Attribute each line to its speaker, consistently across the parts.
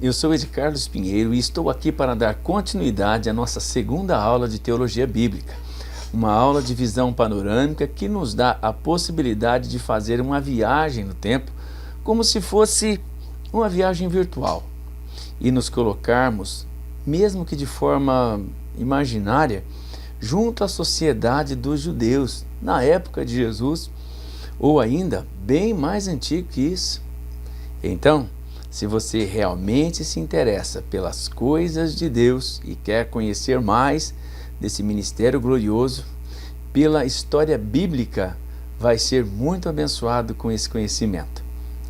Speaker 1: Eu sou Ed Carlos Pinheiro e estou aqui para dar continuidade à nossa segunda aula de Teologia Bíblica. Uma aula de visão panorâmica que nos dá a possibilidade de fazer uma viagem no tempo, como se fosse uma viagem virtual, e nos colocarmos, mesmo que de forma imaginária, junto à sociedade dos judeus, na época de Jesus, ou ainda bem mais antigo que isso. Então, se você realmente se interessa pelas coisas de Deus e quer conhecer mais desse ministério glorioso, pela história bíblica, vai ser muito abençoado com esse conhecimento.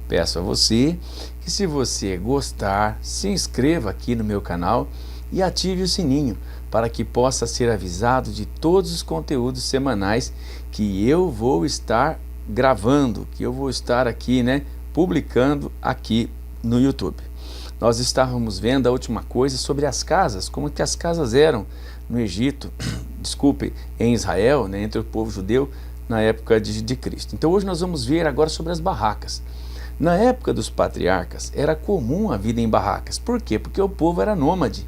Speaker 1: Peço a você que, se você gostar, se inscreva aqui no meu canal e ative o sininho para que possa ser avisado de todos os conteúdos semanais que eu vou estar gravando, que eu vou estar aqui, publicando aqui no YouTube. Nós estávamos vendo a última coisa sobre as casas, como que as casas eram no Egito, em Israel, entre o povo judeu na época de Cristo. Então hoje nós vamos ver agora sobre as barracas. Na época dos patriarcas era comum a vida em barracas. Por quê? Porque o povo era nômade.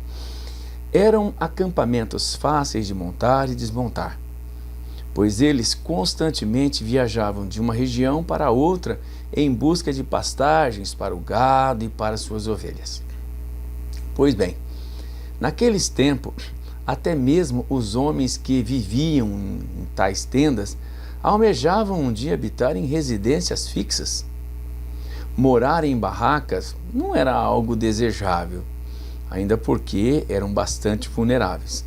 Speaker 1: Eram acampamentos fáceis de montar e desmontar, pois eles constantemente viajavam de uma região para outra em busca de pastagens para o gado e para suas ovelhas. Pois bem, naqueles tempos, até mesmo os homens que viviam em tais tendas almejavam um dia habitar em residências fixas. Morar em barracas não era algo desejável, ainda porque eram bastante vulneráveis.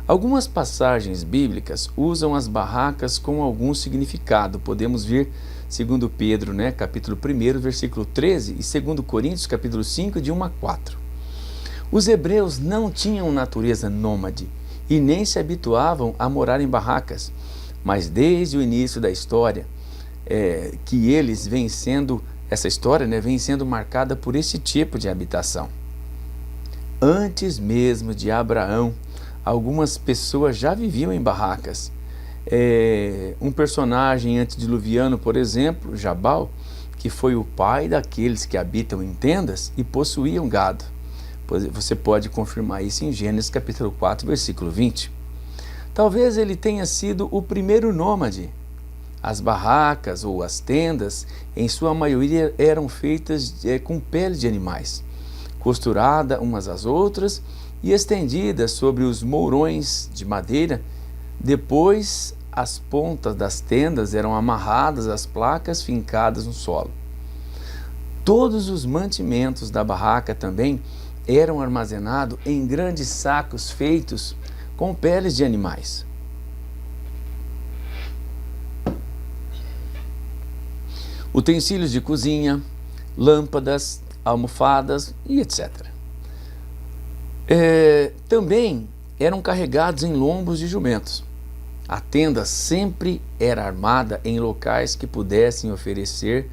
Speaker 1: Algumas passagens bíblicas usam as barracas com algum significado. Podemos ver 2 Pedro, capítulo 1, versículo 13, e 2 Coríntios, capítulo 5, de 1 a 4. Os hebreus não tinham natureza nômade e nem se habituavam a morar em barracas, mas desde o início da história, essa história vem sendo marcada por esse tipo de habitação. Antes mesmo de Abraão, algumas pessoas já viviam em barracas. Um personagem antediluviano, por exemplo, Jabal, que foi o pai daqueles que habitam em tendas e possuíam gado. Você pode confirmar isso em Gênesis capítulo 4, versículo 20. Talvez ele tenha sido o primeiro nômade. As barracas ou as tendas, em sua maioria, eram feitas com pele de animais, costurada umas às outras e estendidas sobre os mourões de madeira. Depois, as pontas das tendas eram amarradas às placas fincadas no solo. Todos os mantimentos da barraca também eram armazenados em grandes sacos feitos com peles de animais. Utensílios de cozinha, lâmpadas, almofadas e etc. Também eram carregados em lombos de jumentos. A tenda sempre era armada em locais que pudessem oferecer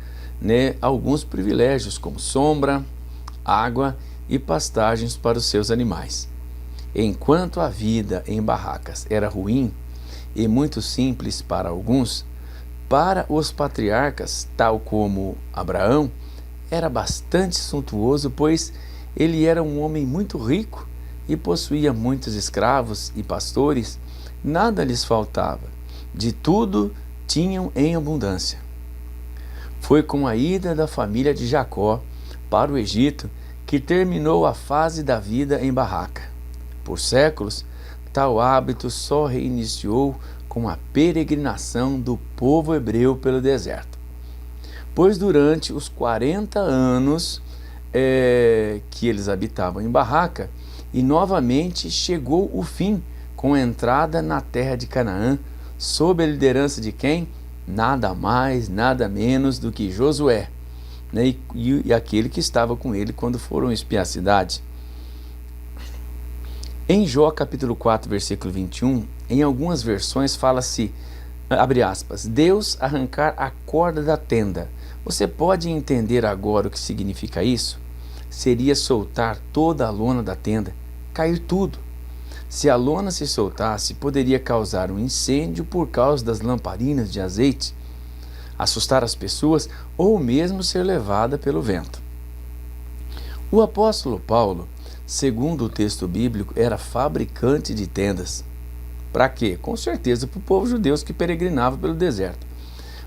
Speaker 1: alguns privilégios, como sombra, água e pastagens para os seus animais. Enquanto a vida em barracas era ruim e muito simples para alguns, para os patriarcas, tal como Abraão, era bastante suntuoso, pois ele era um homem muito rico e possuía muitos escravos e pastores. Nada lhes faltava, de tudo tinham em abundância. Foi com a ida da família de Jacó para o Egito que terminou a fase da vida em barraca. Por séculos, tal hábito só reiniciou com a peregrinação do povo hebreu pelo deserto. Pois durante os 40 anos que eles habitavam em barraca, e novamente chegou o fim com a entrada na terra de Canaã, sob a liderança de quem? Nada mais, nada menos do que Josué, e aquele que estava com ele quando foram espiar a cidade. Em Jó capítulo 4, versículo 21, em algumas versões fala-se, abre aspas, Deus arrancar a corda da tenda. Você pode entender agora o que significa isso? Seria soltar toda a lona da tenda, cair tudo. Se a lona se soltasse, poderia causar um incêndio por causa das lamparinas de azeite, assustar as pessoas ou mesmo ser levada pelo vento. O apóstolo Paulo, segundo o texto bíblico, era fabricante de tendas. Para quê? Com certeza para o povo judeu que peregrinava pelo deserto.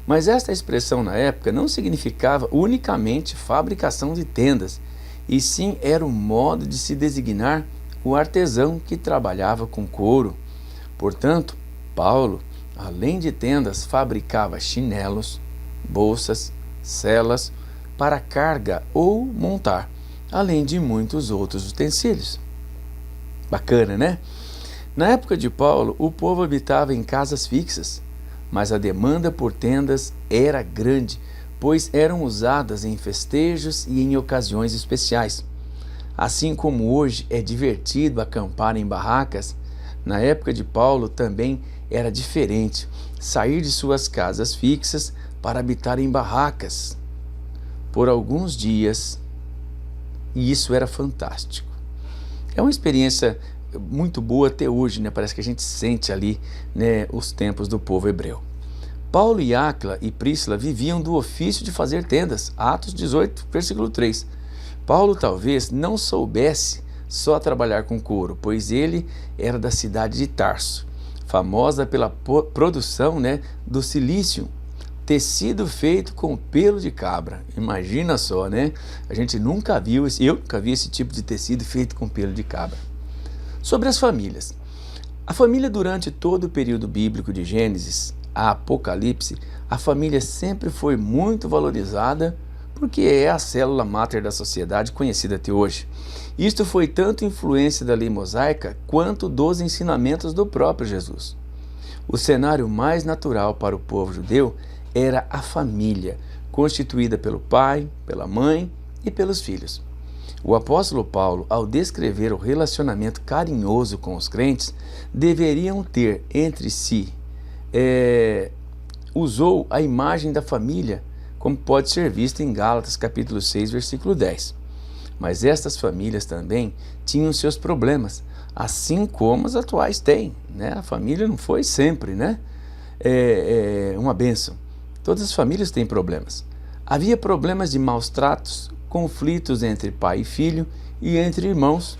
Speaker 1: Mas esta expressão na época não significava unicamente fabricação de tendas, e sim era o modo de se designar o artesão que trabalhava com couro. Portanto, Paulo, além de tendas, fabricava chinelos, bolsas, celas para carga ou montar, além de muitos outros utensílios. Bacana, né? Na época de Paulo, o povo habitava em casas fixas, mas a demanda por tendas era grande, pois eram usadas em festejos e em ocasiões especiais. Assim como hoje é divertido acampar em barracas, na época de Paulo também era diferente sair de suas casas fixas para habitar em barracas por alguns dias, e isso era fantástico. É uma experiência muito boa até hoje, né? Parece que a gente sente ali, né, os tempos do povo hebreu. Paulo e Áquila e Príscila viviam do ofício de fazer tendas, Atos 18, versículo 3. Paulo talvez não soubesse só trabalhar com couro, pois ele era da cidade de Tarso, famosa pela produção, né, do silício, tecido feito com pelo de cabra. Imagina só, né? A gente nunca viu, eu nunca vi esse tipo de tecido feito com pelo de cabra. Sobre as famílias. A família, durante todo o período bíblico de Gênesis a Apocalipse, a família sempre foi muito valorizada, porque é a célula máter da sociedade conhecida até hoje. Isto foi tanto influência da lei mosaica quanto dos ensinamentos do próprio Jesus. O cenário mais natural para o povo judeu era a família, constituída pelo pai, pela mãe e pelos filhos. O apóstolo Paulo, ao descrever o relacionamento carinhoso com os crentes, deveriam ter entre si, usou a imagem da família, como pode ser visto em Gálatas capítulo 6, versículo 10. Mas estas famílias também tinham seus problemas, assim como as atuais têm, né? A família não foi sempre, né, uma bênção. Todas as famílias têm problemas. Havia problemas de maus tratos, conflitos entre pai e filho e entre irmãos.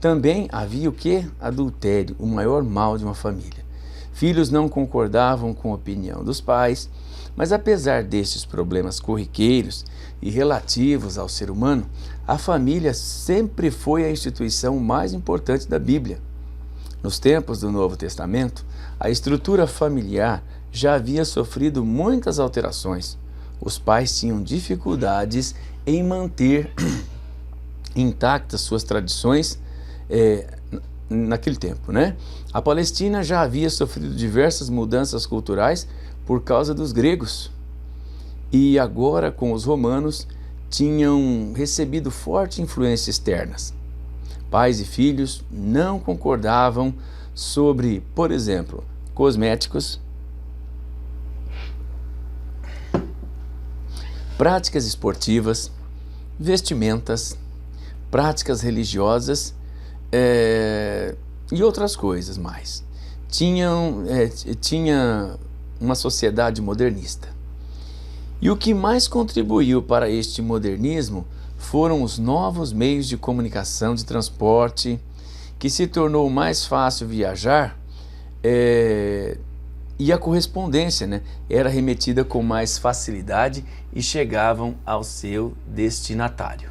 Speaker 1: Também havia o quê? Adultério, o maior mal de uma família. Filhos não concordavam com a opinião dos pais, mas apesar destes problemas corriqueiros e relativos ao ser humano, a família sempre foi a instituição mais importante da Bíblia. Nos tempos do Novo Testamento, a estrutura familiar já havia sofrido muitas alterações. Os pais tinham dificuldades em manter intactas suas tradições naquele tempo, né? A Palestina já havia sofrido diversas mudanças culturais por causa dos gregos, e agora com os romanos tinham recebido forte influência externas. Pais e filhos não concordavam sobre, por exemplo, cosméticos, práticas esportivas, vestimentas, práticas religiosas e outras coisas mais. Tinha uma sociedade modernista. E o que mais contribuiu para este modernismo foram os novos meios de comunicação, de transporte, que se tornou mais fácil viajar, e a correspondência, né, era remetida com mais facilidade e chegavam ao seu destinatário.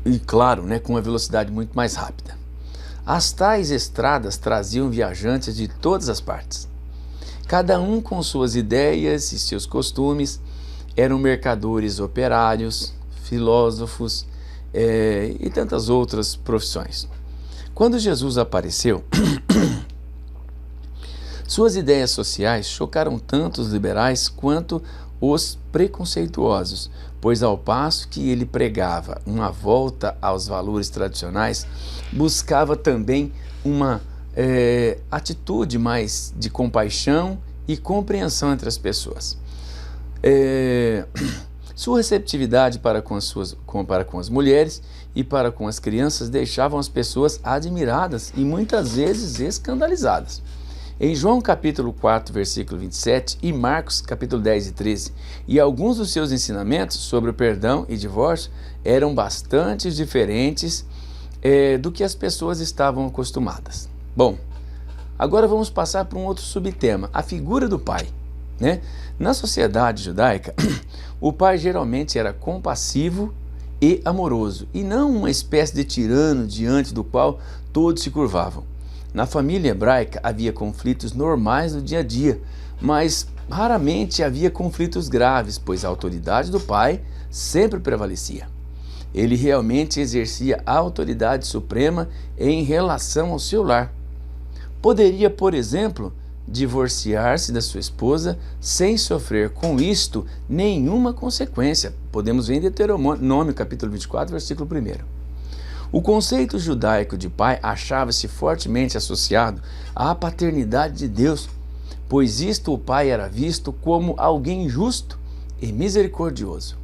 Speaker 1: E claro, né, com uma velocidade muito mais rápida. As tais estradas traziam viajantes de todas as partes. Cada um com suas ideias e seus costumes. Eram mercadores operários, filósofos e tantas outras profissões. Quando Jesus apareceu, suas ideias sociais chocaram tanto os liberais quanto os preconceituosos, pois ao passo que ele pregava uma volta aos valores tradicionais, buscava também uma atitude mais de compaixão e compreensão entre as pessoas. Sua receptividade para com as mulheres e para com as crianças deixavam as pessoas admiradas e muitas vezes escandalizadas. Em João capítulo 4, versículo 27 e Marcos capítulo 10 e 13, e alguns dos seus ensinamentos sobre o perdão e divórcio eram bastante diferentes do que as pessoas estavam acostumadas. Bom, agora vamos passar para um outro subtema, a figura do pai. Na sociedade judaica, o pai geralmente era compassivo e amoroso, e não uma espécie de tirano diante do qual todos se curvavam. Na família hebraica havia conflitos normais no dia a dia, mas raramente havia conflitos graves, pois a autoridade do pai sempre prevalecia. Ele realmente exercia a autoridade suprema em relação ao seu lar. Poderia, por exemplo, divorciar-se da sua esposa sem sofrer com isto nenhuma consequência. Podemos ver em Deuteronômio, capítulo 24, versículo 1. O conceito judaico de pai achava-se fortemente associado à paternidade de Deus, pois isto o pai era visto como alguém justo e misericordioso.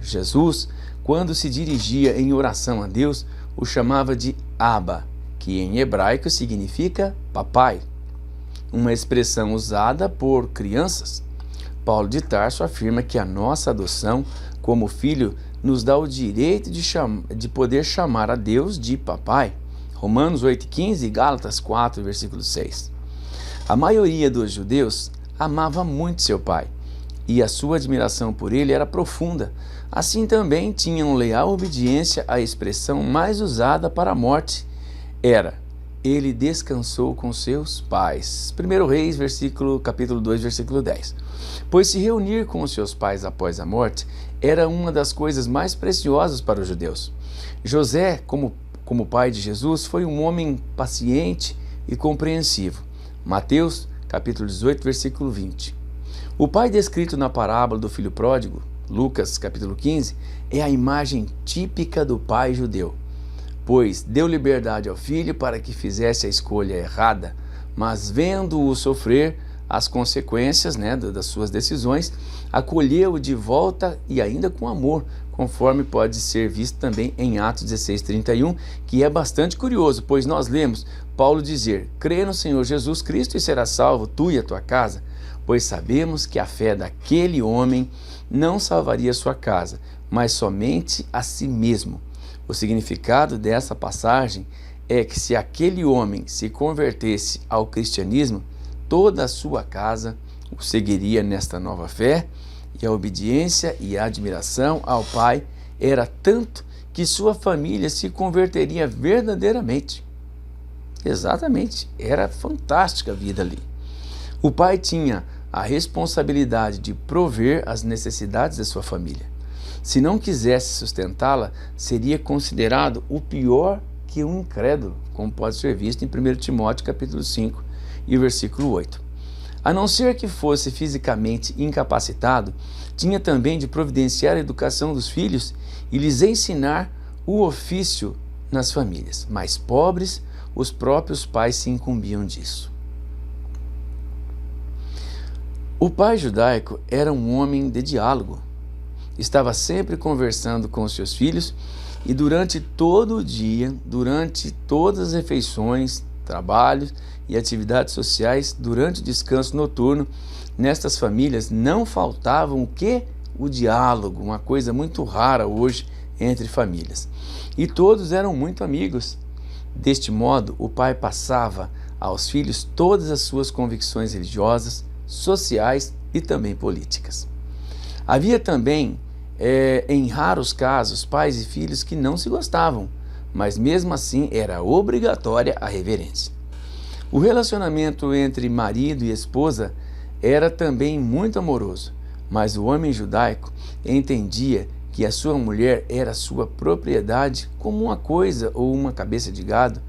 Speaker 1: Jesus, quando se dirigia em oração a Deus, o chamava de Abba, que em hebraico significa papai, uma expressão usada por crianças. Paulo de Tarso afirma que a nossa adoção como filho nos dá o direito de poder chamar a Deus de papai. Romanos 8,15 e Gálatas 4, versículo 6. A maioria dos judeus amava muito seu pai, e a sua admiração por ele era profunda. Assim também tinham leal obediência à expressão mais usada para a morte. Ele descansou com seus pais. 1 Reis, capítulo 2, versículo 10. Pois se reunir com os seus pais após a morte era uma das coisas mais preciosas para os judeus. José, como pai de Jesus, foi um homem paciente e compreensivo. Mateus, capítulo 18, versículo 20. O pai descrito na parábola do filho pródigo, Lucas, capítulo 15, é a imagem típica do pai judeu, pois deu liberdade ao filho para que fizesse a escolha errada, mas vendo-o sofrer as consequências das suas decisões, acolheu-o de volta e ainda com amor, conforme pode ser visto também em Atos 16:31, que é bastante curioso, pois nós lemos Paulo dizer: crê no Senhor Jesus Cristo e serás salvo, tu e a tua casa, pois sabemos que a fé daquele homem não salvaria sua casa, mas somente a si mesmo. O significado dessa passagem é que se aquele homem se convertesse ao cristianismo, toda a sua casa o seguiria nesta nova fé, e a obediência e a admiração ao pai era tanto que sua família se converteria verdadeiramente. Exatamente, era fantástica a vida ali. O pai tinha a responsabilidade de prover as necessidades da sua família. Se não quisesse sustentá-la, seria considerado o pior que um incrédulo, como pode ser visto em 1 Timóteo capítulo 5 e o versículo 8. A não ser que fosse fisicamente incapacitado, tinha também de providenciar a educação dos filhos e lhes ensinar o ofício nas famílias. Mais pobres, os próprios pais se incumbiam disso. O pai judaico era um homem de diálogo. Estava sempre conversando com os seus filhos e durante todo o dia, durante todas as refeições, trabalhos e atividades sociais, durante o descanso noturno, nestas famílias não faltavam o quê? O diálogo, uma coisa muito rara hoje entre famílias. E todos eram muito amigos. Deste modo, o pai passava aos filhos todas as suas convicções religiosas, sociais e também políticas. Havia também, em raros casos, pais e filhos que não se gostavam, mas mesmo assim era obrigatória a reverência. O relacionamento entre marido e esposa era também muito amoroso, mas o homem judaico entendia que a sua mulher era sua propriedade como uma coisa ou uma cabeça de gado,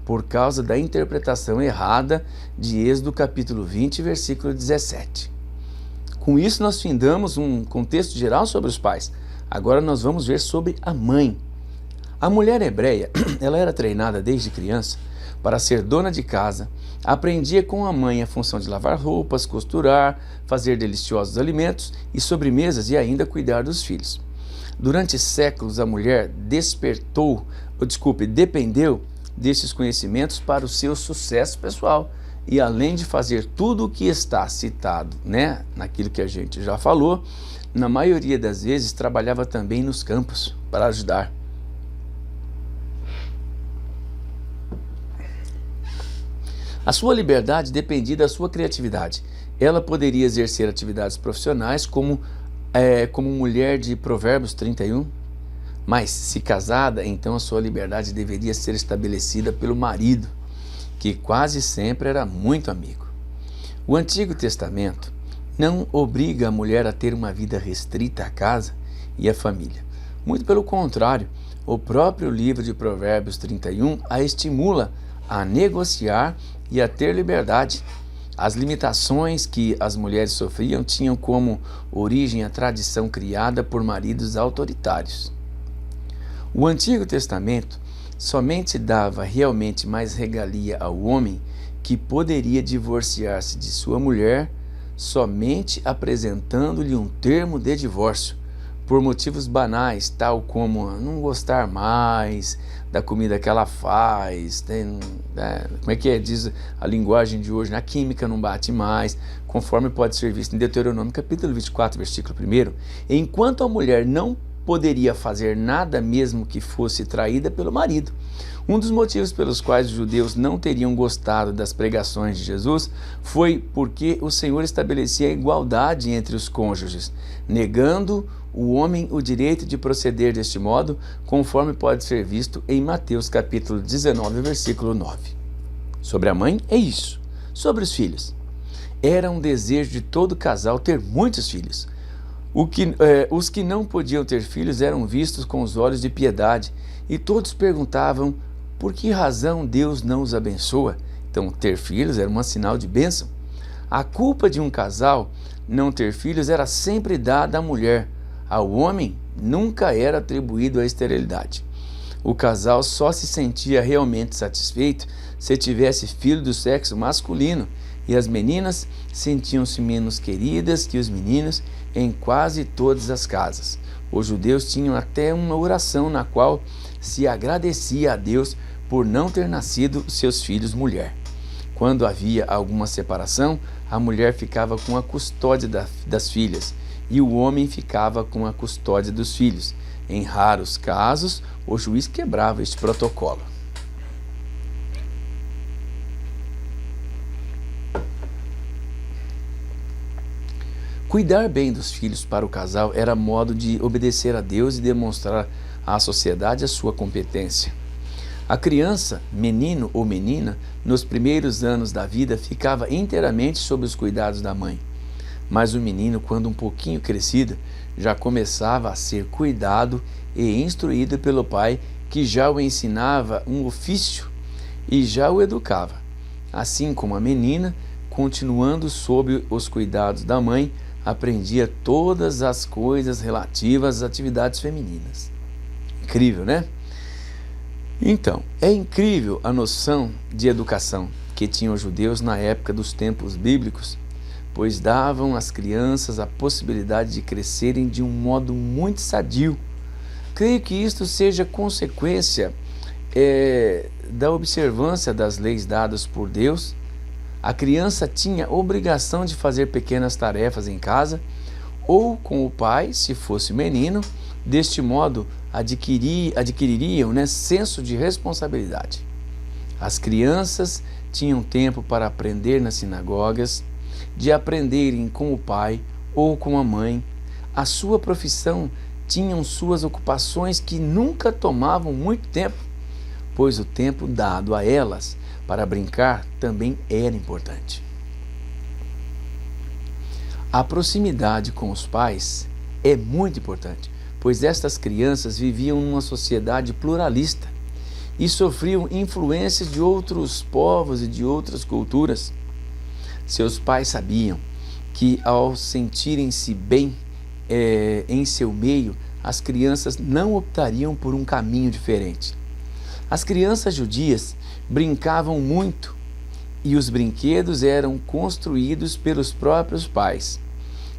Speaker 1: por causa da interpretação errada de Êxodo capítulo 20, versículo 17. Com isso nós findamos um contexto geral sobre os pais. Agora nós vamos ver sobre a mãe. A mulher hebreia, ela era treinada desde criança para ser dona de casa, aprendia com a mãe a função de lavar roupas, costurar, fazer deliciosos alimentos e sobremesas e ainda cuidar dos filhos. Durante séculos a mulher dependeu desses conhecimentos para o seu sucesso pessoal e além de fazer tudo o que está citado, né, naquilo que a gente já falou, na maioria das vezes trabalhava também nos campos para ajudar. A sua liberdade dependia da sua criatividade. Ela poderia exercer atividades profissionais como mulher de Provérbios 31, mas se casada, então a sua liberdade deveria ser estabelecida pelo marido, que quase sempre era muito amigo. O Antigo Testamento não obriga a mulher a ter uma vida restrita à casa e à família. Muito pelo contrário, o próprio livro de Provérbios 31 a estimula a negociar e a ter liberdade. As limitações que as mulheres sofriam tinham como origem a tradição criada por maridos autoritários. O Antigo Testamento somente dava realmente mais regalia ao homem, que poderia divorciar-se de sua mulher somente apresentando-lhe um termo de divórcio, por motivos banais, tal como não gostar mais da comida que ela faz, como é que diz a linguagem de hoje, a química não bate mais, conforme pode ser visto em Deuteronômio capítulo 24, versículo 1, enquanto a mulher não poderia fazer nada mesmo que fosse traída pelo marido. Um dos motivos pelos quais os judeus não teriam gostado das pregações de Jesus foi porque o Senhor estabelecia a igualdade entre os cônjuges, negando o homem o direito de proceder deste modo, conforme pode ser visto em Mateus capítulo 19, versículo 9. Sobre a mãe é isso. Sobre os filhos, era um desejo de todo casal ter muitos filhos. Os que não podiam ter filhos eram vistos com os olhos de piedade, e todos perguntavam por que razão Deus não os abençoa. Então, ter filhos era um sinal de bênção. A culpa de um casal não ter filhos era sempre dada à mulher. Ao homem nunca era atribuído a esterilidade. O casal só se sentia realmente satisfeito se tivesse filho do sexo masculino, e as meninas sentiam-se menos queridas que os meninos em quase todas as casas. Os judeus tinham até uma oração na qual se agradecia a Deus por não ter nascido seus filhos mulher. Quando havia alguma separação, a mulher ficava com a custódia das filhas e o homem ficava com a custódia dos filhos. Em raros casos, o juiz quebrava este protocolo. Cuidar bem dos filhos para o casal era modo de obedecer a Deus e demonstrar à sociedade a sua competência. A criança, menino ou menina, nos primeiros anos da vida ficava inteiramente sob os cuidados da mãe. Mas o menino, quando um pouquinho crescido, já começava a ser cuidado e instruído pelo pai, que já o ensinava um ofício e já o educava. Assim como a menina, continuando sob os cuidados da mãe, aprendia todas as coisas relativas às atividades femininas. Incrível, né? Então, é incrível a noção de educação que tinham os judeus na época dos tempos bíblicos, pois davam às crianças a possibilidade de crescerem de um modo muito sadio. Creio que isto seja consequência da observância das leis dadas por Deus. A criança tinha obrigação de fazer pequenas tarefas em casa ou com o pai, se fosse menino. Deste modo, adquiririam senso de responsabilidade. As crianças tinham tempo para aprender nas sinagogas, de aprenderem com o pai ou com a mãe. A sua profissão tinham suas ocupações que nunca tomavam muito tempo, pois o tempo dado a elas para brincar também era importante. A proximidade com os pais é muito importante, pois estas crianças viviam numa sociedade pluralista e sofriam influências de outros povos e de outras culturas. Seus pais sabiam que, ao sentirem-se bem em seu meio, as crianças não optariam por um caminho diferente. As crianças judias brincavam muito e os brinquedos eram construídos pelos próprios pais.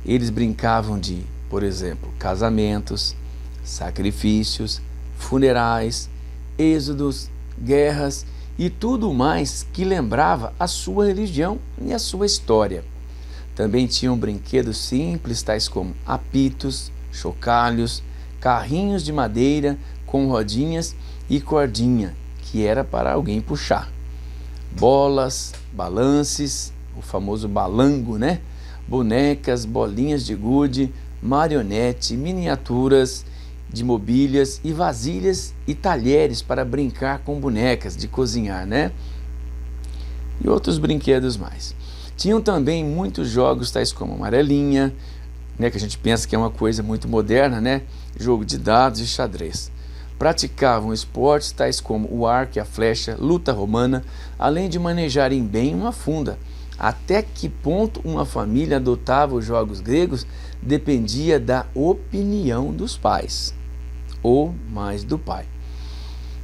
Speaker 1: Eles brincavam de, por exemplo, casamentos, sacrifícios, funerais, êxodos, guerras e tudo mais que lembrava a sua religião e a sua história. Também tinham brinquedos simples, tais como apitos, chocalhos, carrinhos de madeira com rodinhas e cordinha, que era para alguém puxar. Bolas, balances, o famoso balango, né? Bonecas, bolinhas de gude, marionete, miniaturas de mobílias e vasilhas e talheres para brincar com bonecas, de cozinhar, né? E outros brinquedos mais. Tinham também muitos jogos tais como amarelinha, né, que a gente pensa que é uma coisa muito moderna, né? Jogo de dados e xadrez. Praticavam esportes tais como o arco e a flecha, luta romana, além de manejarem bem uma funda. Até que ponto uma família adotava os jogos gregos dependia da opinião dos pais, ou mais do pai.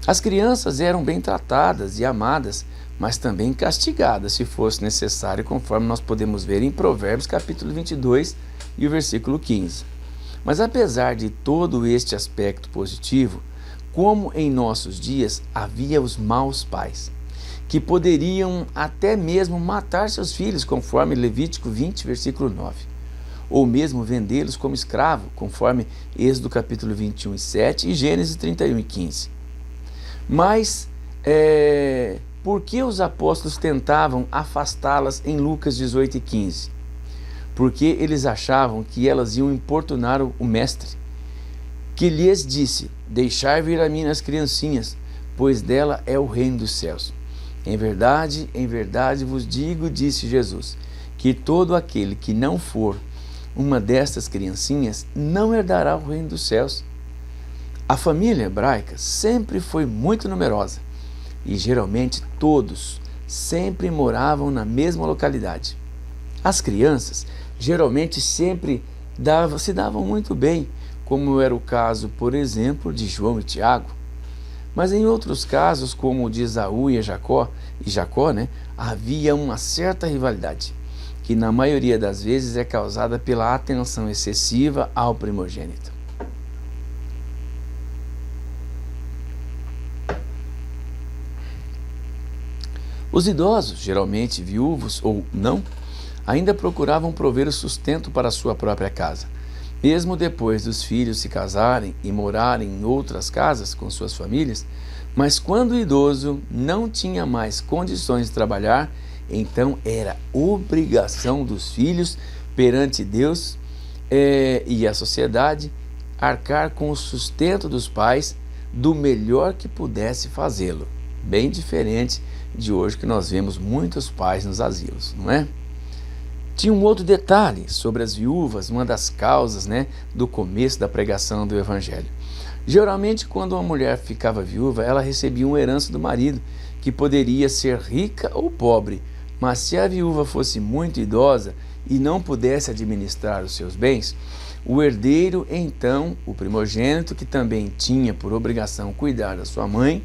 Speaker 1: As crianças eram bem tratadas e amadas, mas também castigadas se fosse necessário, conforme nós podemos ver em Provérbios capítulo 22 e o versículo 15. Mas apesar de todo este aspecto positivo, como em nossos dias havia os maus pais, que poderiam até mesmo matar seus filhos, conforme Levítico 20, versículo 9, ou mesmo vendê-los como escravo, conforme Êxodo capítulo 21 e 7 e Gênesis 31 e 15. Mas, por que os apóstolos tentavam afastá-las em Lucas 18 e 15? Porque eles achavam que elas iam importunar o mestre, que lhes disse: deixai vir a mim as criancinhas, pois dela é o reino dos céus. Em verdade vos digo, disse Jesus, que todo aquele que não for uma destas criancinhas não herdará o reino dos céus. A família hebraica sempre foi muito numerosa e geralmente todos sempre moravam na mesma localidade. As crianças geralmente sempre se davam muito bem, como era o caso, por exemplo, de João e Tiago. Mas em outros casos, como o de Esaú e Jacó, né, havia uma certa rivalidade, que na maioria das vezes é causada pela atenção excessiva ao primogênito. Os idosos, geralmente viúvos ou não, ainda procuravam prover o sustento para a sua própria casa. Mesmo depois dos filhos se casarem e morarem em outras casas com suas famílias, mas quando o idoso não tinha mais condições de trabalhar, então era obrigação dos filhos perante Deus e a sociedade arcar com o sustento dos pais do melhor que pudesse fazê-lo. Bem diferente de hoje, que nós vemos muitos pais nos asilos, não é? Tinha um outro detalhe sobre as viúvas, uma das causas, né, do começo da pregação do Evangelho. Geralmente, quando uma mulher ficava viúva, ela recebia uma herança do marido, que poderia ser rica ou pobre, mas se a viúva fosse muito idosa e não pudesse administrar os seus bens, o herdeiro, então, o primogênito, que também tinha por obrigação cuidar da sua mãe.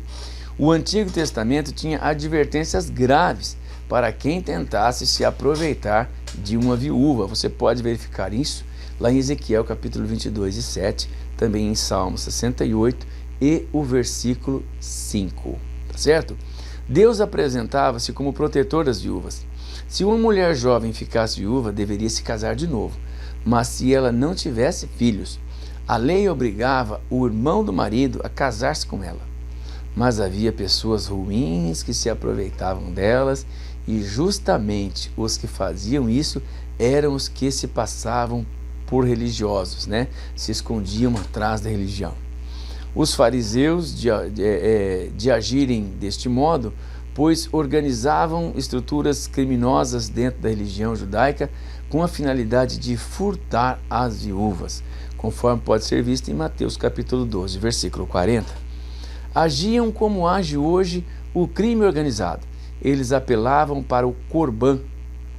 Speaker 1: O Antigo Testamento tinha advertências graves para quem tentasse se aproveitar de uma viúva. Você pode verificar isso lá em Ezequiel capítulo 22 e 7, também em Salmo 68 e o versículo 5, tá certo? Deus apresentava-se como protetor das viúvas. Se uma mulher jovem ficasse viúva, deveria se casar de novo, mas se ela não tivesse filhos, a lei obrigava o irmão do marido a casar-se com ela. Mas havia pessoas ruins que se aproveitavam delas, e justamente os que faziam isso eram os que se passavam por religiosos, né? Se escondiam atrás da religião. Os fariseus, de agirem deste modo, pois organizavam estruturas criminosas dentro da religião judaica com a finalidade de furtar as viúvas, conforme pode ser visto em Mateus capítulo 12, versículo 40. Agiam como age hoje o crime organizado. Eles apelavam para o Corban.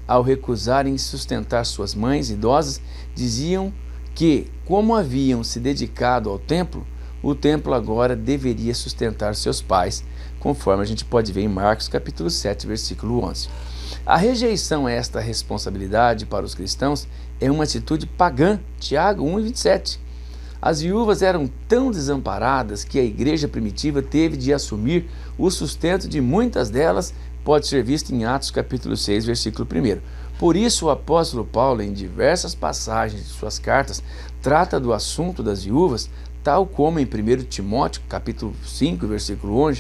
Speaker 1: Ao recusarem sustentar suas mães idosas, diziam que, como haviam se dedicado ao templo, o templo agora deveria sustentar seus pais, conforme a gente pode ver em Marcos capítulo 7, versículo 11. A rejeição a esta responsabilidade para os cristãos é uma atitude pagã, Tiago 1 e 27. As viúvas eram tão desamparadas que a igreja primitiva teve de assumir O sustento de muitas delas pode ser visto em Atos capítulo 6, versículo 1. Por isso o apóstolo Paulo, em diversas passagens de suas cartas, trata do assunto das viúvas, tal como em 1 Timóteo capítulo 5, versículo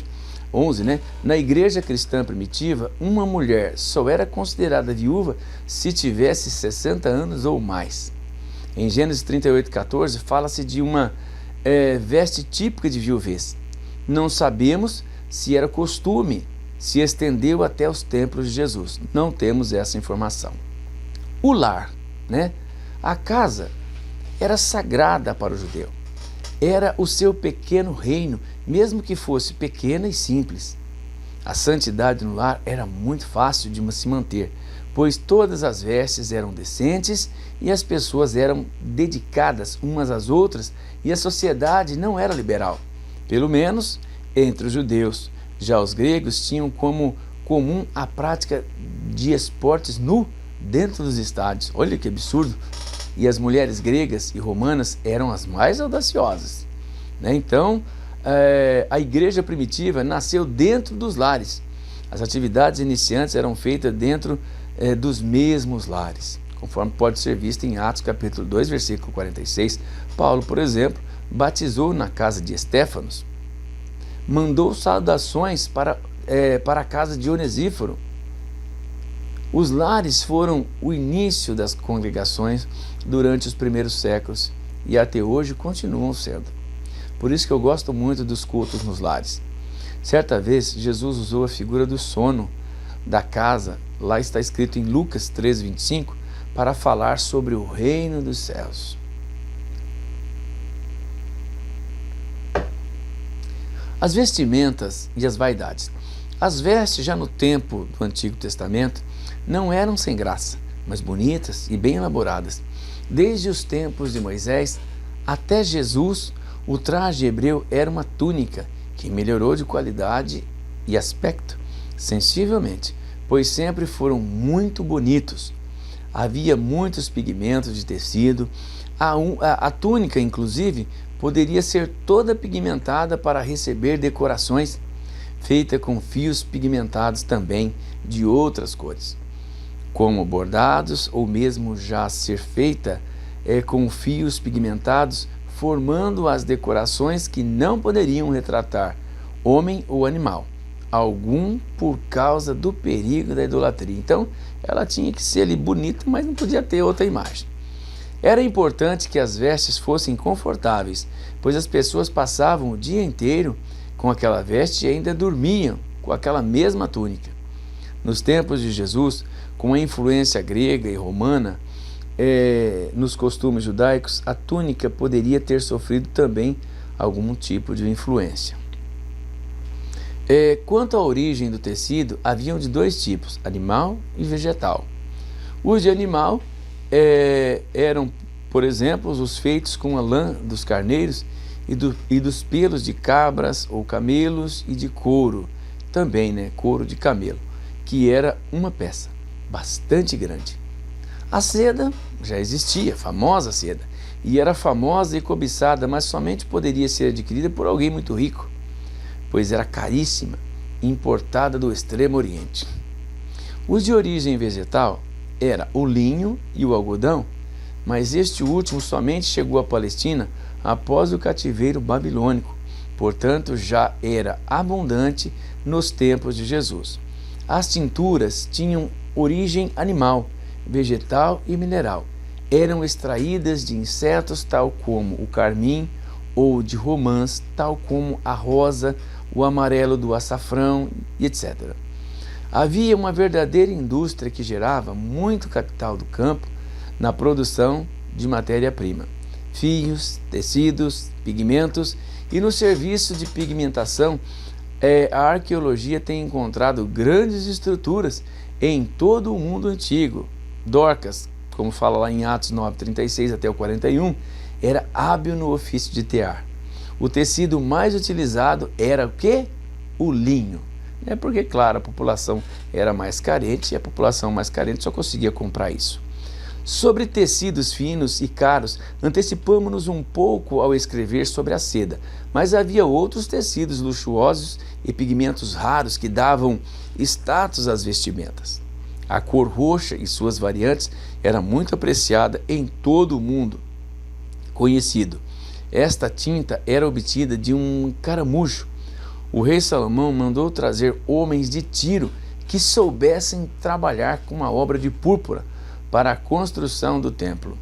Speaker 1: 11, né? Na igreja cristã primitiva, uma mulher só era considerada viúva se tivesse 60 anos ou mais. Em Gênesis 38:14, fala-se de uma veste típica de viuvez. Não sabemos se era costume, se estendeu até os tempos de Jesus. Não temos essa informação. O lar, né? A casa era sagrada para o judeu. Era o seu pequeno reino, mesmo que fosse pequena e simples. A santidade no lar era muito fácil de se manter, pois todas as vestes eram decentes e as pessoas eram dedicadas umas às outras e a sociedade não era liberal, pelo menos entre os judeus. Já os gregos tinham como comum a prática de esportes nu dentro dos estádios. Olha que absurdo! E as mulheres gregas e romanas eram as mais audaciosas, né? Então, a igreja primitiva nasceu dentro dos lares. As atividades iniciantes eram feitas dentro dos mesmos lares, conforme pode ser visto em Atos capítulo 2, versículo 46. Paulo, por exemplo, batizou na casa de Estéfanos, mandou saudações para a casa de Onesíforo. Os lares foram o início das congregações durante os primeiros séculos e até hoje continuam sendo. Por isso que eu gosto muito dos cultos nos lares. Certa vez, Jesus usou a figura do sono da casa, lá está escrito em Lucas 3:25, para falar sobre o reino dos céus. As vestimentas e as vaidades. As vestes já no tempo do Antigo Testamento não eram sem graça, mas bonitas e bem elaboradas. Desde os tempos de Moisés até Jesus, o traje hebreu era uma túnica que melhorou de qualidade e aspecto sensivelmente, pois sempre foram muito bonitos. Havia muitos pigmentos de tecido. A túnica, inclusive, poderia ser toda pigmentada para receber decorações, feita com fios pigmentados também de outras cores, como bordados, ou mesmo já ser feita com fios pigmentados, formando as decorações que não poderiam retratar homem ou animal algum por causa do perigo da idolatria. Então, ela tinha que ser ali bonita, mas não podia ter outra imagem. Era importante que as vestes fossem confortáveis, pois as pessoas passavam o dia inteiro com aquela veste e ainda dormiam com aquela mesma túnica. Nos tempos de Jesus, com a influência grega e romana nos costumes judaicos, a túnica poderia ter sofrido também algum tipo de influência. Quanto à origem do tecido, haviam de dois tipos, animal e vegetal. Os de animal eram, por exemplo, os feitos com a lã dos carneiros e dos pelos de cabras ou camelos e de couro, também, né, couro de camelo, que era uma peça bastante grande. A seda já existia, famosa seda, e era famosa e cobiçada, mas somente poderia ser adquirida por alguém muito rico, pois era caríssima, importada do Extremo Oriente. Os de origem vegetal era o linho e o algodão, mas este último somente chegou à Palestina após o cativeiro babilônico, portanto já era abundante nos tempos de Jesus. As tinturas tinham origem animal, vegetal e mineral. Eram extraídas de insetos tal como o carmim, ou de romãs tal como a rosa, o amarelo do açafrão, etc. Havia uma verdadeira indústria que gerava muito capital do campo na produção de matéria-prima, fios, tecidos, pigmentos, e no serviço de pigmentação. A arqueologia tem encontrado grandes estruturas em todo o mundo antigo. Dorcas, como fala lá em Atos 9:36 até o 41, era hábil no ofício de tear. O tecido mais utilizado era o quê? O linho. Porque, claro, a população era mais carente e a população mais carente só conseguia comprar isso. Sobre tecidos finos e caros, antecipamo-nos um pouco ao escrever sobre a seda, mas havia outros tecidos luxuosos e pigmentos raros que davam status às vestimentas. A cor roxa e suas variantes era muito apreciada em todo o mundo conhecido. Esta tinta era obtida de um caramujo. O rei Salomão mandou trazer homens de Tiro que soubessem trabalhar com a obra de púrpura para a construção do templo.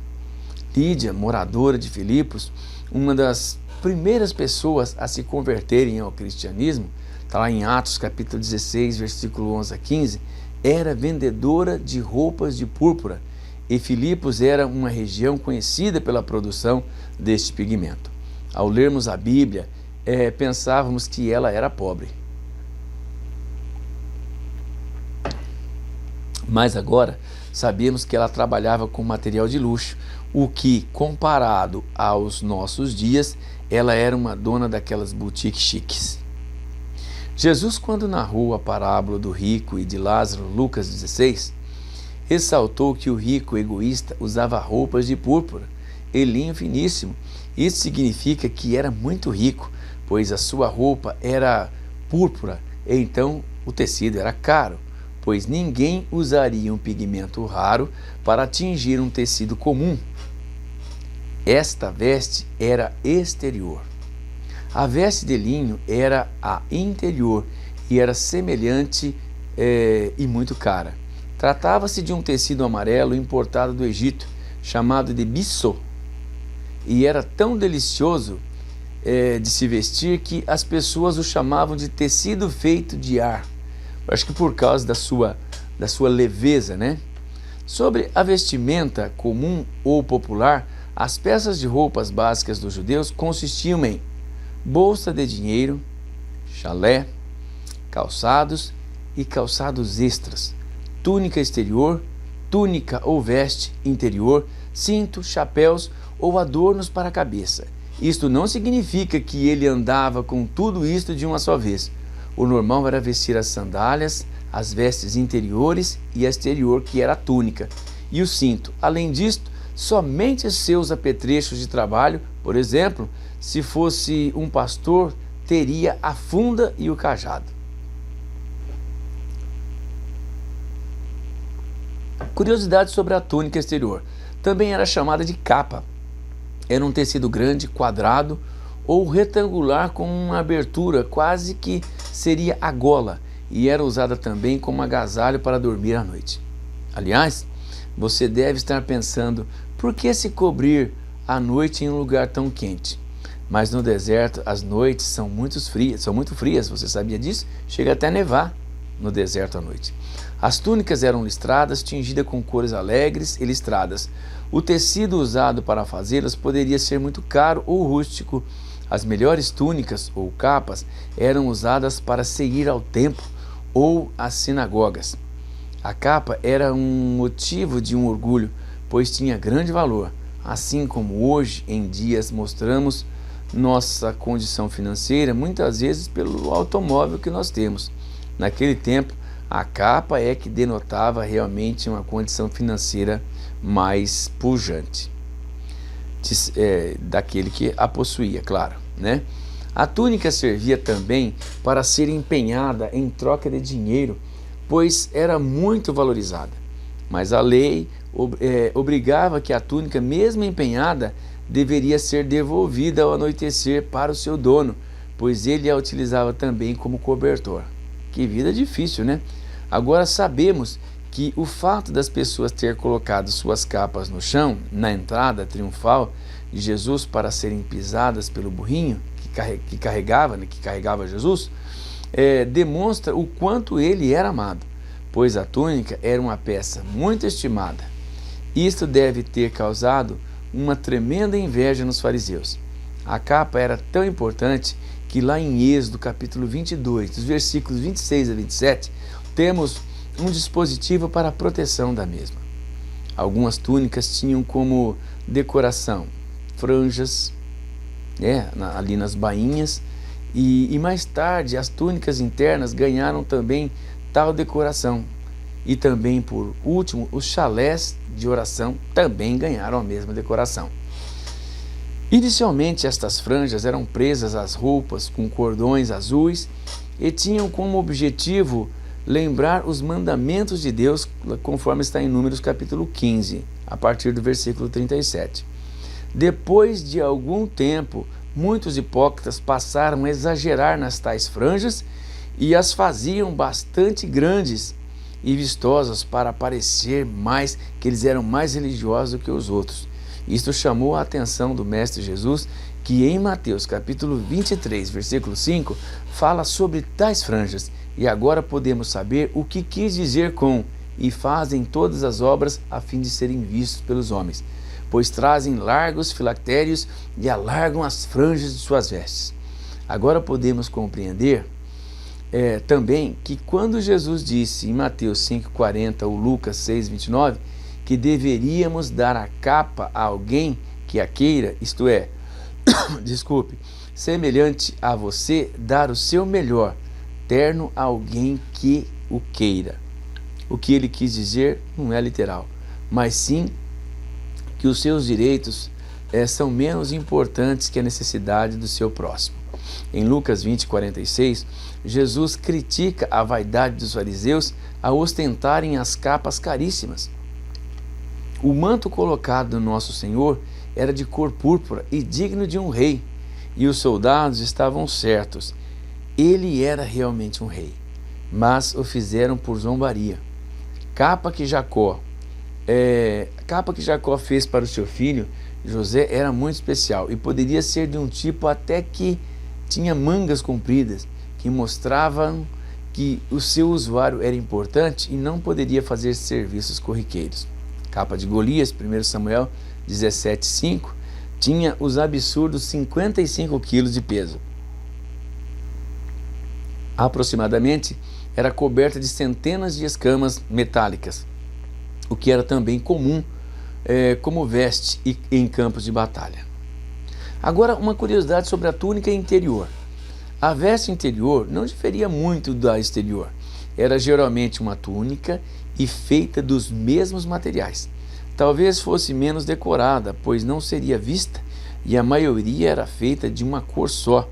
Speaker 1: Lídia, moradora de Filipos, uma das primeiras pessoas a se converterem ao cristianismo, está lá em Atos capítulo 16, versículo 11 a 15, era vendedora de roupas de púrpura, e Filipos era uma região conhecida pela produção deste pigmento. Ao lermos a Bíblia, pensávamos que ela era pobre. Mas agora sabemos que ela trabalhava com material de luxo, o que, comparado aos nossos dias, ela era uma dona daquelas boutiques chiques. Jesus, quando narrou a parábola do rico e de Lázaro, Lucas 16, ressaltou que o rico egoísta usava roupas de púrpura e linho finíssimo. Isso significa que era muito rico, pois a sua roupa era púrpura, e então o tecido era caro, pois ninguém usaria um pigmento raro para tingir um tecido comum. Esta veste era exterior. A veste de linho era a interior e era semelhante e muito cara. Tratava-se de um tecido amarelo importado do Egito, chamado de bissot, e era tão delicioso de se vestir que as pessoas o chamavam de tecido feito de ar. Acho que por causa da sua leveza, né? Sobre a vestimenta comum ou popular, as peças de roupas básicas dos judeus consistiam em bolsa de dinheiro, chalé, calçados e calçados extras, túnica exterior, túnica ou veste interior, cinto, chapéus ou adornos para a cabeça. Isto não significa que ele andava com tudo isto de uma só vez. O normal era vestir as sandálias, as vestes interiores e a exterior, que era a túnica, e o cinto. Além disto, somente seus apetrechos de trabalho, por exemplo, se fosse um pastor, teria a funda e o cajado. Curiosidade sobre a túnica exterior. Também era chamada de capa. Era um tecido grande, quadrado ou retangular com uma abertura, quase que seria a gola, e era usada também como agasalho para dormir à noite. Aliás, você deve estar pensando, por que se cobrir à noite em um lugar tão quente? Mas no deserto as noites são muito frias, você sabia disso? Chega até a nevar no deserto à noite. As túnicas eram listradas, tingidas com cores alegres e listradas. O tecido usado para fazê-las poderia ser muito caro ou rústico. As melhores túnicas ou capas eram usadas para se ir ao templo ou às sinagogas. A capa era um motivo de um orgulho, pois tinha grande valor. Assim como hoje em dias mostramos nossa condição financeira, muitas vezes pelo automóvel que nós temos. Naquele tempo, a capa é que denotava realmente uma condição financeira mais pujante, daquele que a possuía, claro, né? A túnica servia também para ser empenhada em troca de dinheiro, pois era muito valorizada. Mas a lei obrigava que a túnica, mesmo empenhada, deveria ser devolvida ao anoitecer para o seu dono, pois ele a utilizava também como cobertor. Que vida difícil, né? Agora sabemos que o fato das pessoas ter colocado suas capas no chão, na entrada triunfal de Jesus, para serem pisadas pelo burrinho que carregava Jesus, demonstra o quanto ele era amado, pois a túnica era uma peça muito estimada. Isto deve ter causado uma tremenda inveja nos fariseus. A capa era tão importante que lá em Êxodo capítulo 22, dos versículos 26 a 27, temos um dispositivo para a proteção da mesma. Algumas túnicas tinham como decoração franjas, ali nas bainhas, e mais tarde as túnicas internas ganharam também tal decoração. E também, por último, os chalés de oração também ganharam a mesma decoração. Inicialmente, estas franjas eram presas às roupas com cordões azuis e tinham como objetivo lembrar os mandamentos de Deus, conforme está em Números capítulo 15, a partir do versículo 37. Depois de algum tempo, muitos hipócritas passaram a exagerar nas tais franjas e as faziam bastante grandes e vistosas para parecer mais que eles eram mais religiosos do que os outros. Isto chamou a atenção do Mestre Jesus, que em Mateus capítulo 23, versículo 5, fala sobre tais franjas, e agora podemos saber o que quis dizer com "e fazem todas as obras a fim de serem vistos pelos homens, pois trazem largos filactérios e alargam as franjas de suas vestes." Agora podemos compreender também que quando Jesus disse em Mateus 5,40 ou Lucas 6,29, que deveríamos dar a capa a alguém que a queira, isto é, semelhante a você, dar o seu melhor terno a alguém que o queira. O que ele quis dizer não é literal, mas sim que os seus direitos são menos importantes que a necessidade do seu próximo. Em Lucas 20,46, Jesus critica a vaidade dos fariseus a ostentarem as capas caríssimas. O manto colocado no Nosso Senhor era de cor púrpura e digno de um rei, e os soldados estavam certos. Ele era realmente um rei, mas o fizeram por zombaria. Capa que Jacó fez para o seu filho José era muito especial e poderia ser de um tipo até que tinha mangas compridas, que mostravam que o seu usuário era importante e não poderia fazer serviços corriqueiros. Capa de Golias, 1 Samuel 17,5, tinha os absurdos 55 quilos de peso. Aproximadamente, era coberta de centenas de escamas metálicas, o que era também comum como veste em campos de batalha. Agora, uma curiosidade sobre a túnica interior. A veste interior não diferia muito da exterior. Era geralmente uma túnica e feita dos mesmos materiais. Talvez fosse menos decorada, pois não seria vista, e a maioria era feita de uma cor só.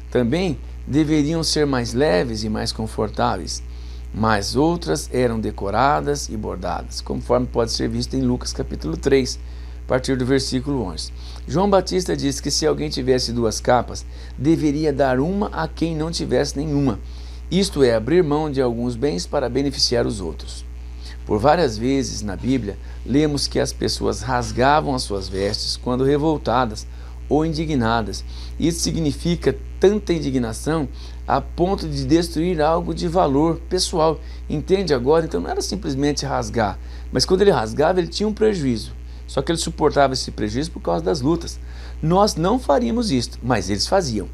Speaker 1: Também deveriam ser mais leves e mais confortáveis, mas outras eram decoradas e bordadas, conforme pode ser visto em Lucas capítulo 3, a partir do versículo 11. João Batista diz que se alguém tivesse duas capas, deveria dar uma a quem não tivesse nenhuma, isto é, abrir mão de alguns bens para beneficiar os outros. Por várias vezes na Bíblia, lemos que as pessoas rasgavam as suas vestes quando revoltadas ou indignadas. Isso significa tanta indignação a ponto de destruir algo de valor pessoal. Entende agora? Então não era simplesmente rasgar, mas quando ele rasgava, ele tinha um prejuízo. Só que ele suportava esse prejuízo por causa das lutas. Nós não faríamos isto, mas eles faziam.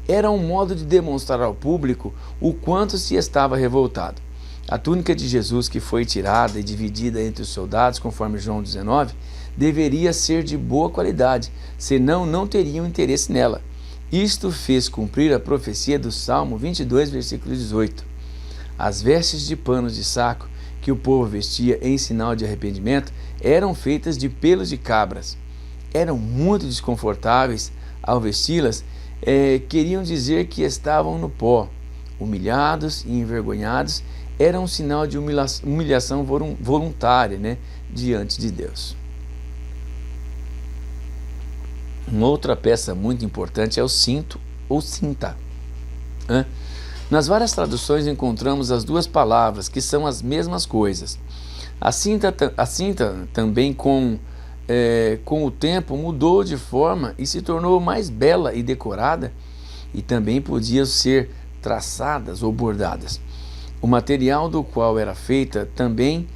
Speaker 1: Era um modo de demonstrar ao público o quanto se estava revoltado. A túnica de Jesus, que foi tirada e dividida entre os soldados, conforme João 19, deveria ser de boa qualidade, senão não teriam interesse nela. Isto fez cumprir a profecia do Salmo 22, versículo 18. As vestes de panos de saco que o povo vestia em sinal de arrependimento eram feitas de pelos de cabras. Eram muito desconfortáveis ao vesti-las, queriam dizer que estavam no pó. Humilhados e envergonhados, era um sinal de humilhação voluntária, diante de Deus. Uma outra peça muito importante é o cinto ou cinta. Nas várias traduções encontramos as duas palavras, que são as mesmas coisas. A cinta também com o tempo mudou de forma e se tornou mais bela e decorada, e também podiam ser traçadas ou bordadas. O material do qual era feita também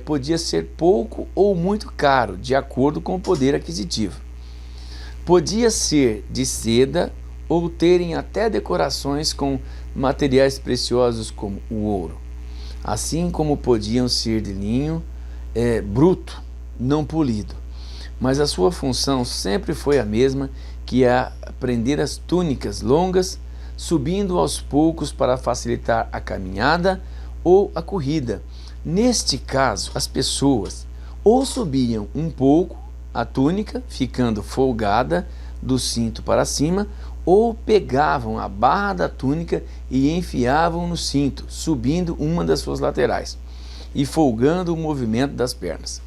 Speaker 1: podia ser pouco ou muito caro, de acordo com o poder aquisitivo. Podia ser de seda ou terem até decorações com materiais preciosos como o ouro, assim como podiam ser de linho bruto, não polido. Mas a sua função sempre foi a mesma, que é prender as túnicas longas, subindo aos poucos para facilitar a caminhada ou a corrida, Neste caso, as pessoas ou subiam um pouco a túnica, ficando folgada do cinto para cima, ou pegavam a barra da túnica e enfiavam no cinto, subindo uma das suas laterais e folgando o movimento das pernas.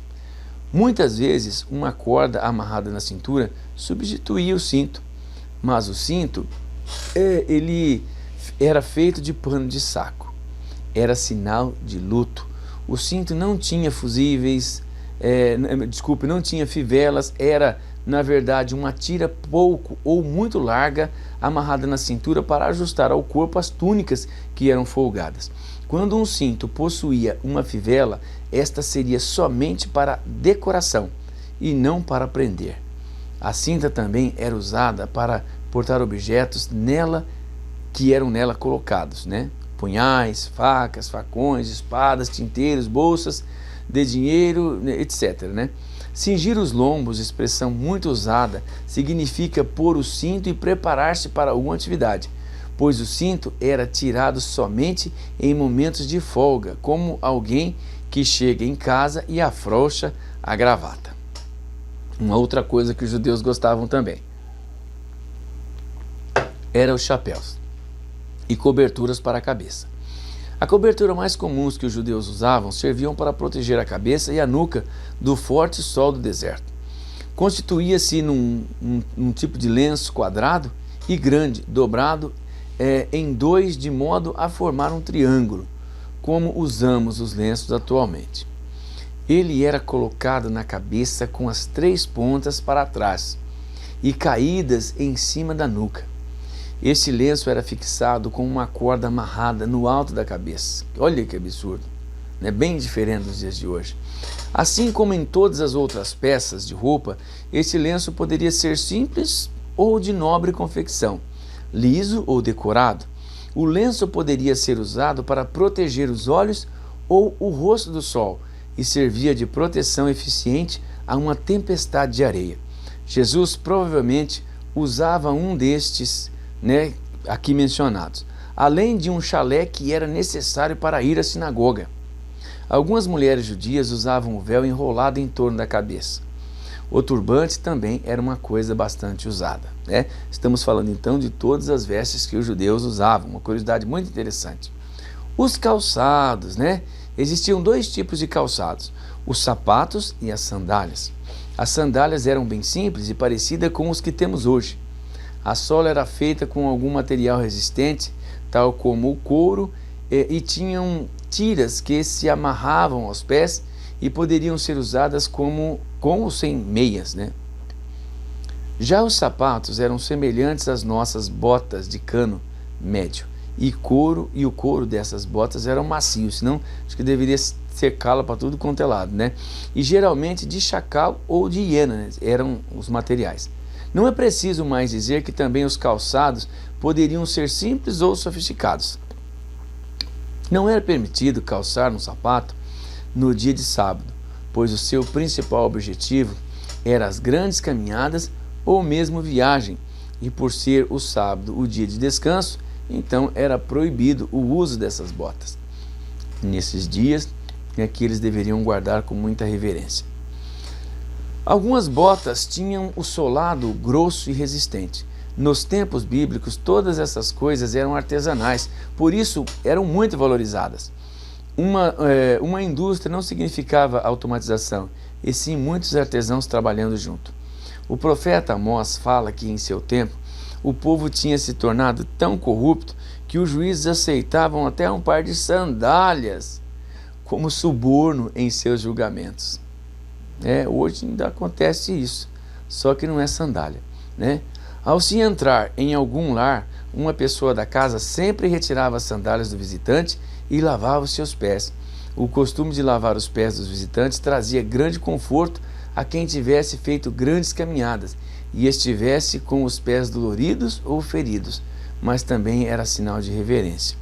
Speaker 1: Muitas vezes, uma corda amarrada na cintura substituía o cinto, mas o cinto ele era feito de pano de saco. Era sinal de luto. O cinto não tinha fusíveis, não tinha fivelas, era, na verdade, uma tira pouco ou muito larga, amarrada na cintura para ajustar ao corpo as túnicas que eram folgadas. Quando um cinto possuía uma fivela, esta seria somente para decoração e não para prender. A cinta também era usada para portar objetos que eram nela colocados, punhais, facas, facões, espadas, tinteiros, bolsas de dinheiro, etc. Cingir os lombos, expressão muito usada, significa pôr o cinto e preparar-se para alguma atividade, pois o cinto era tirado somente em momentos de folga, como alguém que chega em casa e afrouxa a gravata. Uma outra coisa que os judeus gostavam também eram os chapéus e coberturas para a cabeça. A cobertura mais comum que os judeus usavam serviam para proteger a cabeça e a nuca do forte sol do deserto. Constituía-se num tipo de lenço quadrado e grande, dobrado em dois, de modo a formar um triângulo, como usamos os lenços atualmente. Ele era colocado na cabeça com as três pontas para trás e caídas em cima da nuca. Este lenço era fixado com uma corda amarrada no alto da cabeça. Olha que absurdo, bem diferente dos dias de hoje. Assim como em todas as outras peças de roupa, este lenço poderia ser simples ou de nobre confecção, liso ou decorado. O lenço poderia ser usado para proteger os olhos ou o rosto do sol e servia de proteção eficiente a uma tempestade de areia. Jesus provavelmente usava um destes aqui mencionados, além de um chalé que era necessário para ir à sinagoga. Algumas mulheres judias usavam o véu enrolado em torno da cabeça. O turbante também era uma coisa bastante usada. Estamos falando então de todas as vestes que os judeus usavam, uma curiosidade muito interessante. Os calçados, existiam dois tipos de calçados, os sapatos e as sandálias. As sandálias eram bem simples e parecidas com os que temos hoje. A sola era feita com algum material resistente, tal como o couro, e tinham tiras que se amarravam aos pés e poderiam ser usadas com ou sem meias. Já os sapatos eram semelhantes às nossas botas de cano médio, e o couro dessas botas eram macios, senão acho que deveria secá-la para tudo quanto é lado, E geralmente de chacal ou de hiena, eram os materiais. Não é preciso mais dizer que também os calçados poderiam ser simples ou sofisticados. Não era permitido calçar um sapato no dia de sábado, pois o seu principal objetivo era as grandes caminhadas ou mesmo viagem, e por ser o sábado o dia de descanso, então era proibido o uso dessas botas. Nesses dias é que eles deveriam guardar com muita reverência. Algumas botas tinham o solado grosso e resistente. Nos tempos bíblicos, todas essas coisas eram artesanais, por isso eram muito valorizadas. Uma indústria não significava automatização, e sim muitos artesãos trabalhando junto. O profeta Amós fala que em seu tempo, o povo tinha se tornado tão corrupto que os juízes aceitavam até um par de sandálias como suborno em seus julgamentos. Hoje ainda acontece isso, só que não é sandália, Ao se entrar em algum lar, uma pessoa da casa sempre retirava as sandálias do visitante e lavava os seus pés. O costume de lavar os pés dos visitantes trazia grande conforto a quem tivesse feito grandes caminhadas e estivesse com os pés doloridos ou feridos, mas também era sinal de reverência.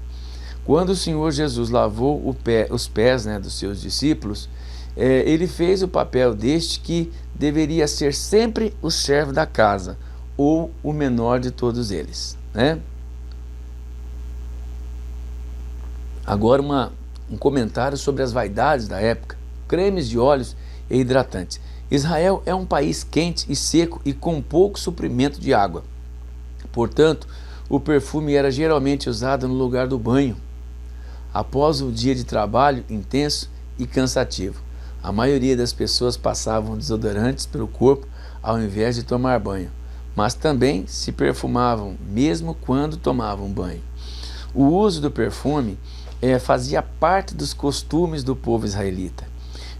Speaker 1: Quando o Senhor Jesus lavou os pés dos seus discípulos, ele fez o papel deste que deveria ser sempre o servo da casa, ou o menor de todos eles. Agora Um comentário sobre as vaidades da época, cremes de óleos e hidratantes. Israel é um país quente e seco e com pouco suprimento de água. Portanto, o perfume era geralmente usado no lugar do banho, após um dia de trabalho intenso e cansativo. A maioria das pessoas passavam desodorantes pelo corpo ao invés de tomar banho, mas também se perfumavam mesmo quando tomavam banho. O uso do perfume fazia parte dos costumes do povo israelita.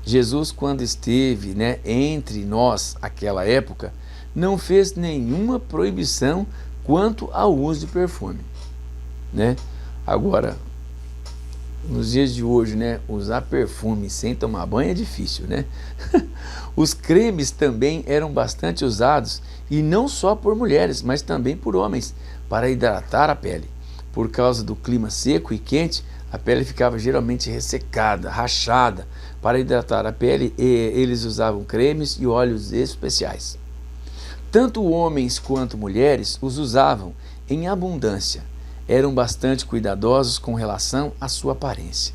Speaker 1: Jesus, quando esteve entre nós naquela época, não fez nenhuma proibição quanto ao uso de perfume. Agora, nos dias de hoje, usar perfume sem tomar banho é difícil, Os cremes também eram bastante usados, e não só por mulheres, mas também por homens, para hidratar a pele. Por causa do clima seco e quente, a pele ficava geralmente ressecada, rachada. Para hidratar a pele, eles usavam cremes e óleos especiais. Tanto homens quanto mulheres os usavam em abundância. Eram bastante cuidadosos com relação à sua aparência.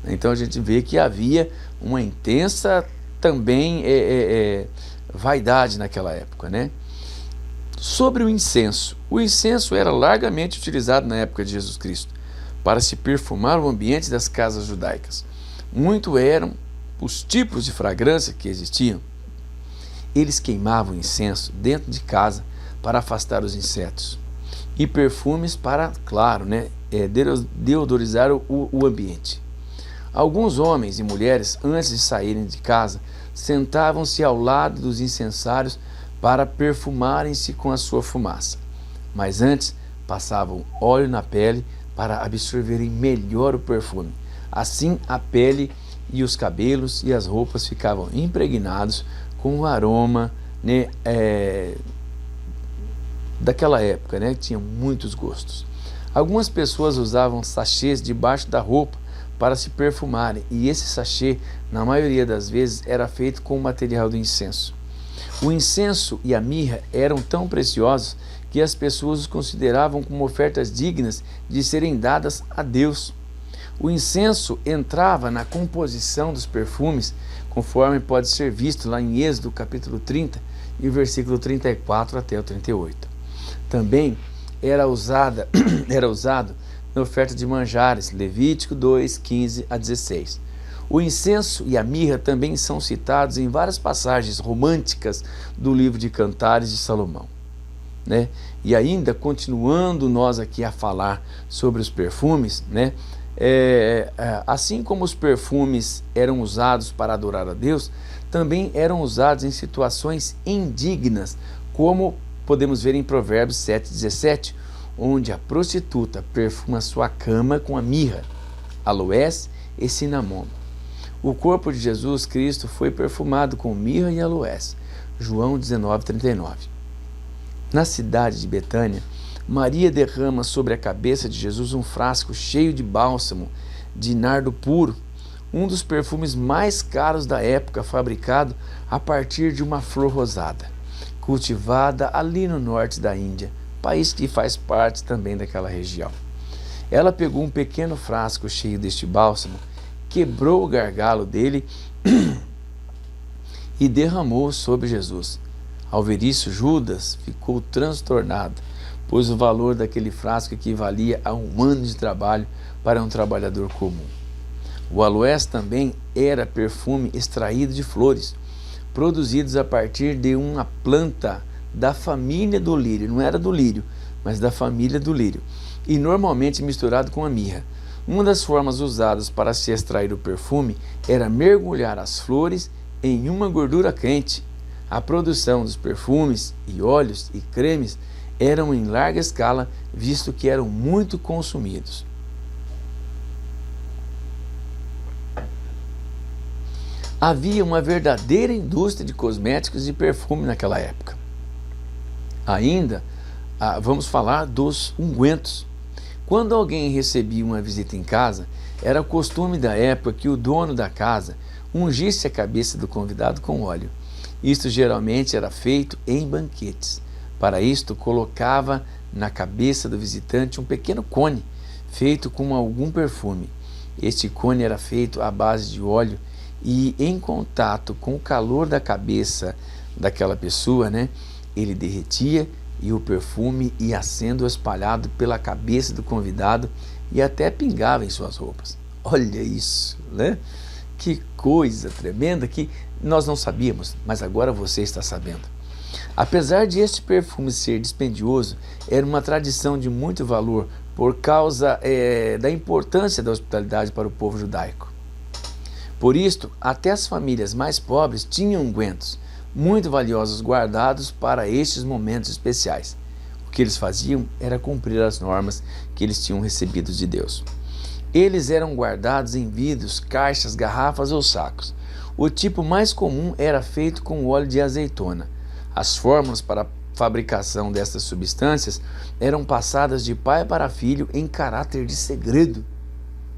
Speaker 1: Então a gente vê que havia uma intensa também vaidade naquela época, Sobre o incenso. O incenso era largamente utilizado na época de Jesus Cristo para se perfumar o ambiente das casas judaicas. Muito eram os tipos de fragrância que existiam. Eles queimavam incenso dentro de casa para afastar os insetos, e perfumes para, claro, deodorizar o ambiente. Alguns homens e mulheres, antes de saírem de casa, sentavam-se ao lado dos incensários para perfumarem-se com a sua fumaça. Mas antes, passavam óleo na pele para absorverem melhor o perfume. Assim, a pele e os cabelos e as roupas ficavam impregnados com o aroma daquela época, que tinha muitos gostos. Algumas pessoas usavam sachês debaixo da roupa para se perfumarem, e esse sachê, na maioria das vezes, era feito com o material do incenso. O incenso e a mirra eram tão preciosos que as pessoas os consideravam como ofertas dignas de serem dadas a Deus. O incenso entrava na composição dos perfumes, conforme pode ser visto lá em Êxodo capítulo 30 e versículo 34 até o 38. Também era usado na oferta de manjares, Levítico 2, 15 a 16. O incenso e a mirra também são citados em várias passagens românticas do livro de Cantares de Salomão. E ainda, continuando nós aqui a falar sobre os perfumes, assim como os perfumes eram usados para adorar a Deus, também eram usados em situações indignas, como podemos ver em Provérbios 7,17, onde a prostituta perfuma sua cama com a mirra, aloés e cinamomo. O corpo de Jesus Cristo foi perfumado com mirra e aloés. João 19,39. Na cidade de Betânia, Maria derrama sobre a cabeça de Jesus um frasco cheio de bálsamo de nardo puro, um dos perfumes mais caros da época, fabricado a partir de uma flor rosada, cultivada ali no norte da Índia, país que faz parte também daquela região. Ela pegou um pequeno frasco cheio deste bálsamo, quebrou o gargalo dele e derramou sobre Jesus. Ao ver isso, Judas ficou transtornado, pois o valor daquele frasco equivalia a um ano de trabalho para um trabalhador comum. O aloés também era perfume extraído de flores, produzidos a partir de uma planta da família do lírio, não era do lírio, mas da família do lírio, e normalmente misturado com a mirra. Uma das formas usadas para se extrair o perfume era mergulhar as flores em uma gordura quente. A produção dos perfumes e óleos e cremes eram em larga escala, visto que eram muito consumidos. Havia uma verdadeira indústria de cosméticos e perfume naquela época. Ainda, vamos falar dos ungüentos. Quando alguém recebia uma visita em casa, era costume da época que o dono da casa ungisse a cabeça do convidado com óleo. Isto geralmente era feito em banquetes. Para isto, colocava na cabeça do visitante um pequeno cone, feito com algum perfume. Este cone era feito à base de óleo e em contato com o calor da cabeça daquela pessoa, né, ele derretia e o perfume ia sendo espalhado pela cabeça do convidado e até pingava em suas roupas. Olha isso, né? Que coisa tremenda que nós não sabíamos, mas agora você está sabendo. Apesar de este perfume ser dispendioso, era uma tradição de muito valor por causa da importância da hospitalidade para o povo judaico. Por isto, até as famílias mais pobres tinham ungüentos muito valiosos guardados para estes momentos especiais. O que eles faziam era cumprir as normas que eles tinham recebido de Deus. Eles eram guardados em vidros, caixas, garrafas ou sacos. O tipo mais comum era feito com óleo de azeitona. As fórmulas para a fabricação dessas substâncias eram passadas de pai para filho em caráter de segredo.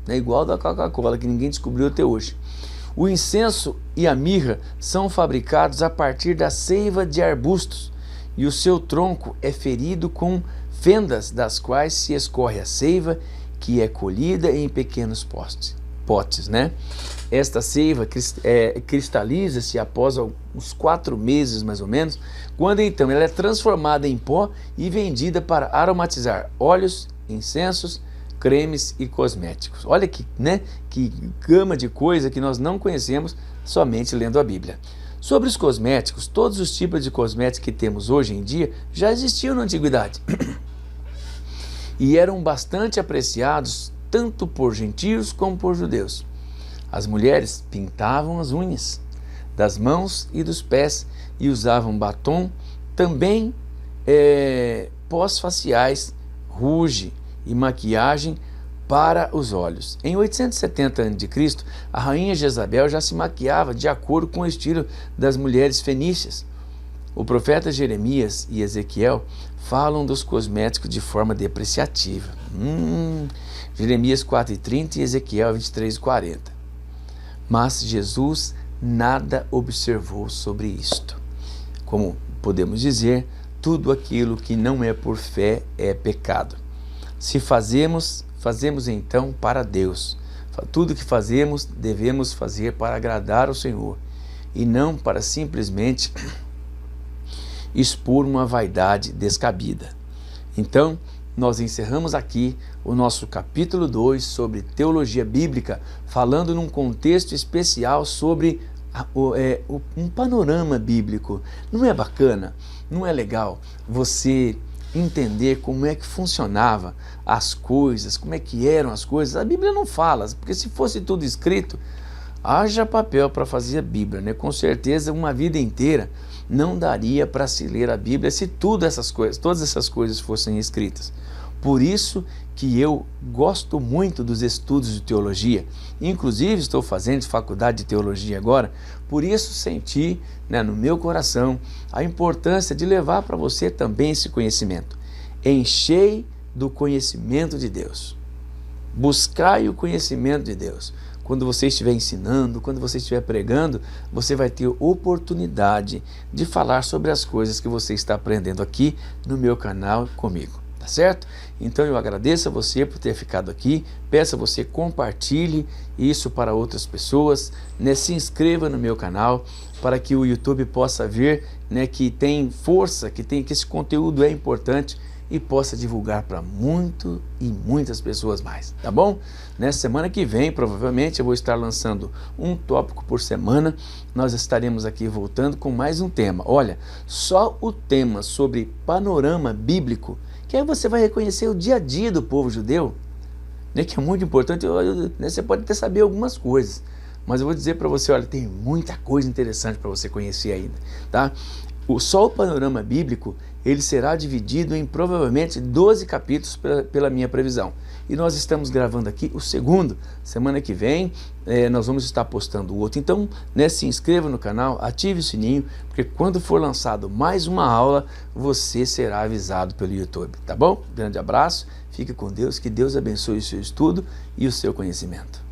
Speaker 1: É igual da Coca-Cola, que ninguém descobriu até hoje. O incenso e a mirra são fabricados a partir da seiva de arbustos, e o seu tronco é ferido com fendas das quais se escorre a seiva, que é colhida em pequenos potes, né? Esta seiva cristaliza-se após uns 4 meses, mais ou menos, quando então ela é transformada em pó e vendida para aromatizar óleos, incensos, cremes e cosméticos. Olha que gama de coisa que nós não conhecemos somente lendo a Bíblia. Sobre os cosméticos, todos os tipos de cosméticos que temos hoje em dia já existiam na antiguidade e eram bastante apreciados tanto por gentios como por judeus. As mulheres pintavam as unhas das mãos e dos pés e usavam batom, também pós faciais, rouge e maquiagem para os olhos. Em 870 a.C., a rainha Jezabel já se maquiava de acordo com o estilo das mulheres fenícias. O profeta Jeremias e Ezequiel falam dos cosméticos de forma depreciativa. Jeremias 4:30 e Ezequiel 23:40. Mas Jesus nada observou sobre isto. Como podemos dizer, tudo aquilo que não é por fé é pecado. Se fazemos então para Deus. Tudo que fazemos, devemos fazer para agradar ao Senhor e não para simplesmente expor uma vaidade descabida. Então, nós encerramos aqui o nosso capítulo 2 sobre teologia bíblica, falando num contexto especial sobre um panorama bíblico. Não é bacana? Não é legal você entender como é que funcionava as coisas, como é que eram as coisas? A Bíblia não fala, porque se fosse tudo escrito, haja papel para fazer a Bíblia, né? Com certeza uma vida inteira não daria para se ler a Bíblia se todas essas coisas fossem escritas. Por isso que eu gosto muito dos estudos de teologia, inclusive estou fazendo faculdade de teologia agora, por isso senti, né, no meu coração a importância de levar para você também esse conhecimento. Enchei do conhecimento de Deus. Buscai o conhecimento de Deus. Quando você estiver ensinando, quando você estiver pregando, você vai ter oportunidade de falar sobre as coisas que você está aprendendo aqui no meu canal comigo. Tá certo? Então eu agradeço a você por ter ficado aqui, peço a você compartilhe isso para outras pessoas, né? Se inscreva no meu canal para que o YouTube possa ver, né, que tem força, que esse conteúdo é importante e possa divulgar para muitas pessoas mais, tá bom? Nessa semana que vem, provavelmente, eu vou estar lançando um tópico por semana, nós estaremos aqui voltando com mais um tema. Olha, só o tema sobre panorama bíblico, que aí você vai reconhecer o dia a dia do povo judeu, né, que é muito importante. Né, você pode até saber algumas coisas, mas eu vou dizer para você, olha, tem muita coisa interessante para você conhecer ainda, tá? Só o panorama bíblico, ele será dividido em provavelmente 12 capítulos pela minha previsão. E nós estamos gravando aqui o segundo. Semana que vem nós vamos estar postando o outro. Então, né, se inscreva no canal, ative o sininho, porque quando for lançado mais uma aula, você será avisado pelo YouTube, tá bom? Grande abraço, fique com Deus, que Deus abençoe o seu estudo e o seu conhecimento.